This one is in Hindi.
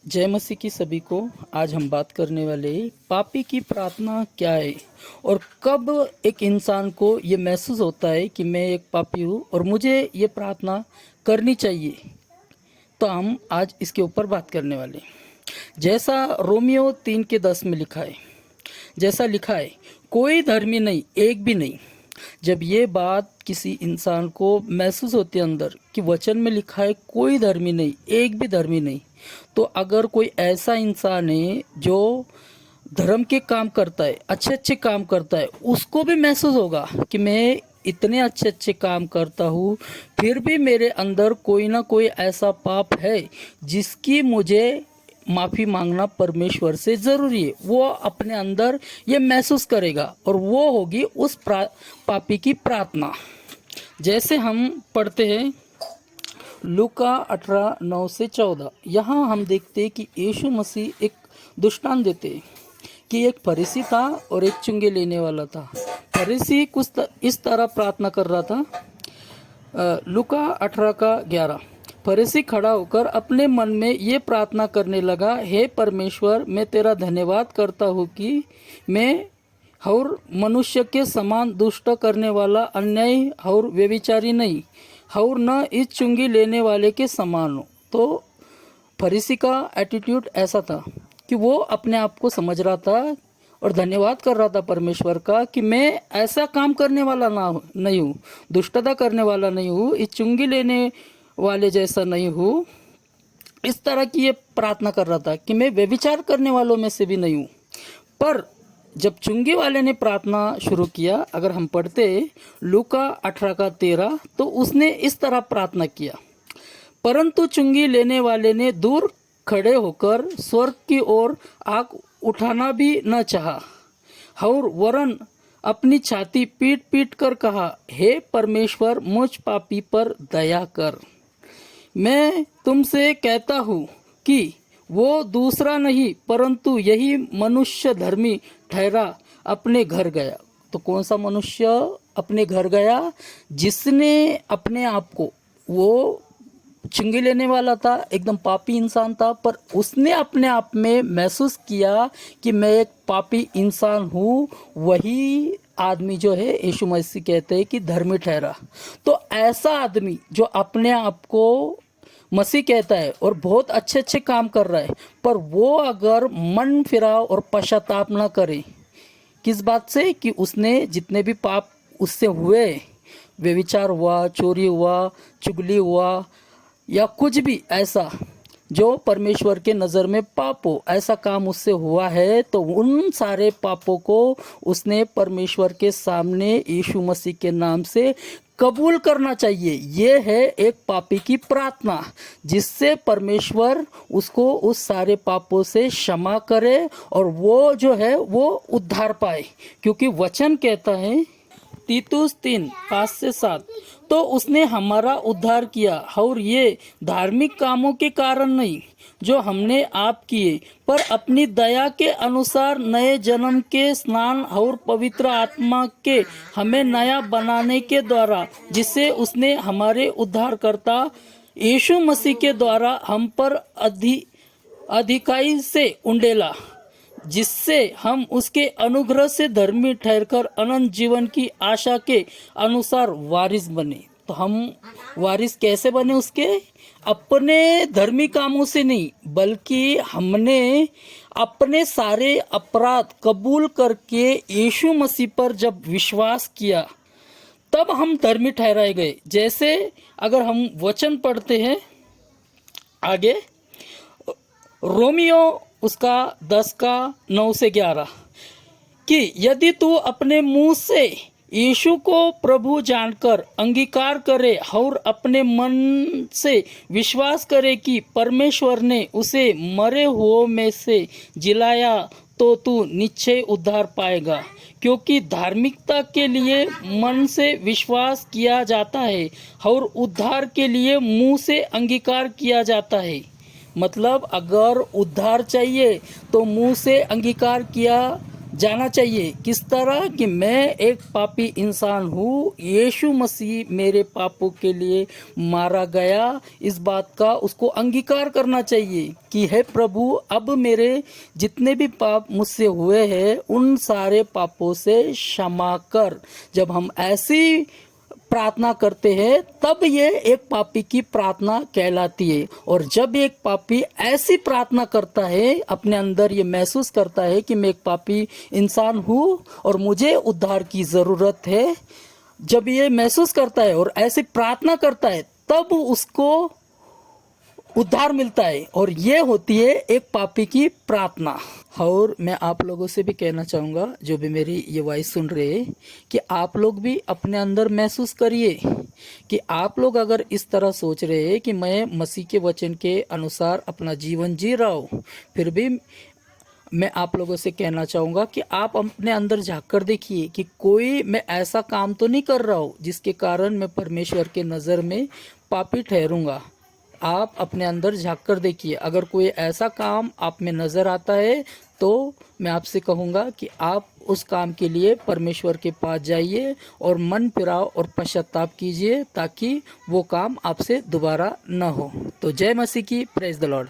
जय मसीह की सभी को। आज हम बात करने वाले पापी की प्रार्थना क्या है और कब एक इंसान को ये महसूस होता है कि मैं एक पापी हूँ और मुझे ये प्रार्थना करनी चाहिए। तो हम आज इसके ऊपर बात करने वाले हैं। जैसा रोमियो 3:10 में लिखा है, जैसा लिखा है, कोई धर्मी नहीं, एक भी नहीं। जब ये बात किसी इंसान को महसूस होती है अंदर कि वचन में लिखा है कोई धर्मी नहीं, एक भी धर्मी नहीं, तो अगर कोई ऐसा इंसान है जो धर्म के काम करता है, अच्छे अच्छे काम करता है, उसको भी महसूस होगा कि मैं इतने अच्छे अच्छे काम करता हूँ, फिर भी मेरे अंदर कोई ना कोई ऐसा पाप है जिसकी मुझे माफ़ी मांगना परमेश्वर से ज़रूरी है। वो अपने अंदर ये महसूस करेगा और वो होगी उस पापी की प्रार्थना। जैसे हम पढ़ते हैं लूका 18:9 से 14। यहाँ हम देखते हैं कि यीशु मसीह एक दृष्टांत देते हैं कि एक फरीसी था और एक चुंगे लेने वाला था। फरीसी कुछ इस तरह प्रार्थना कर रहा था। लूका 18:11। फरीसी खड़ा होकर अपने मन में ये प्रार्थना करने लगा, हे परमेश्वर, मैं तेरा धन्यवाद करता हूँ कि मैं और मनुष्य के समान दुष्ट करने वाला, अन्याय और व्यभिचारी नहीं, और न इस चुंगी लेने वाले के समान हो। तो फरीसी का एटीट्यूड ऐसा था कि वो अपने आप को समझ रहा था और धन्यवाद कर रहा था परमेश्वर का कि मैं ऐसा काम करने वाला नहीं हूँ, दुष्टता करने वाला नहीं हूँ, इस चुंगी लेने वाले जैसा नहीं हूँ। इस तरह की ये प्रार्थना कर रहा था कि मैं व्यभिचार करने वालों में से भी नहीं हूँ। पर जब चुंगी वाले ने प्रार्थना शुरू किया, अगर हम पढ़ते लूका 18:13, तो उसने इस तरह प्रार्थना किया, परंतु चुंगी लेने वाले ने दूर खड़े होकर स्वर्ग की ओर आंख उठाना भी न चाहा और वरन अपनी छाती पीट पीट कर कहा, हे परमेश्वर, मुझ पापी पर दया कर। मैं तुमसे कहता हूँ कि वो दूसरा नहीं परंतु यही मनुष्य धर्मी ठहरा अपने घर गया। तो कौन सा मनुष्य अपने घर गया? जिसने अपने आप को, वो चुंगी लेने वाला था, एकदम पापी इंसान था, पर उसने अपने आप में महसूस किया कि मैं एक पापी इंसान हूँ। वही आदमी जो है यीशु मसीह कहते हैं कि धर्मी ठहरा। तो ऐसा आदमी जो अपने आप को मसीह कहता है और बहुत अच्छे अच्छे काम कर रहा है, पर वो अगर मन फिराव और पश्चाताप ना करे, किस बात से? कि उसने जितने भी पाप उससे हुए, व्यभिचार हुआ, चोरी हुआ, चुगली हुआ, या कुछ भी ऐसा जो परमेश्वर के नज़र में पाप हो, ऐसा काम उससे हुआ है, तो उन सारे पापों को उसने परमेश्वर के सामने यीशु मसीह के नाम से कबूल करना चाहिए। ये है एक पापी की प्रार्थना, जिससे परमेश्वर उसको उस सारे पापों से क्षमा करे और वो जो है वो उद्धार पाए। क्योंकि वचन कहता है तीतुस 3:5-7, तो उसने हमारा उद्धार किया और ये धार्मिक कामों के कारण नहीं जो हमने आप किए, पर अपनी दया के अनुसार नए जन्म के स्नान और पवित्र आत्मा के हमें नया बनाने के द्वारा, जिससे उसने हमारे उद्धारकर्ता यीशु मसीह के द्वारा हम पर अधिकाई से उंडेला, जिससे हम उसके अनुग्रह से धर्मी ठहरकर अनंत जीवन की आशा के अनुसार वारिस बने। तो हम वारिस कैसे बने उसके? अपने धर्मी कामों से नहीं, बल्कि हमने अपने सारे अपराध कबूल करके यीशु मसीह पर जब विश्वास किया, तब हम धर्मी ठहराए गए। जैसे अगर हम वचन पढ़ते हैं आगे, रोमियो उसका 10:9-11, कि यदि तू अपने मुंह से यीशु को प्रभु जानकर अंगीकार करे और अपने मन से विश्वास करे कि परमेश्वर ने उसे मरे हुओं में से जिलाया, तो तू निश्चय उद्धार पाएगा। क्योंकि धार्मिकता के लिए मन से विश्वास किया जाता है और उद्धार के लिए मुंह से अंगीकार किया जाता है। मतलब अगर उद्धार चाहिए तो मुंह से अंगीकार किया जाना चाहिए किस तरह कि मैं एक पापी इंसान हूँ, यीशु मसीह मेरे पापों के लिए मारा गया, इस बात का उसको अंगीकार करना चाहिए कि हे प्रभु, अब मेरे जितने भी पाप मुझसे हुए हैं उन सारे पापों से क्षमा कर। जब हम ऐसी प्रार्थना करते हैं तब ये एक पापी की प्रार्थना कहलाती है। और जब एक पापी ऐसी प्रार्थना करता है, अपने अंदर ये महसूस करता है कि मैं एक पापी इंसान हूँ और मुझे उद्धार की ज़रूरत है, जब ये महसूस करता है और ऐसी प्रार्थना करता है तब उसको उद्धार मिलता है। और ये होती है एक पापी की प्रार्थना। और मैं आप लोगों से भी कहना चाहूँगा, जो भी मेरी ये वॉइस सुन रहे हैं, कि आप लोग भी अपने अंदर महसूस करिए कि आप लोग अगर इस तरह सोच रहे हैं कि मैं मसीह के वचन के अनुसार अपना जीवन जी रहा हूँ, फिर भी मैं आप लोगों से कहना चाहूँगा कि आप अपने अंदर झाँक कर देखिए कि कोई मैं ऐसा काम तो नहीं कर रहा हूँ जिसके कारण मैं परमेश्वर के नज़र में पापी ठहरूंगा। आप अपने अंदर झाँक कर देखिए, अगर कोई ऐसा काम आप में नज़र आता है तो मैं आपसे कहूँगा कि आप उस काम के लिए परमेश्वर के पास जाइए और मन फिराव और पश्चाताप कीजिए ताकि वो काम आपसे दोबारा न हो। तो जय मसीह की, प्रेज द लॉर्ड।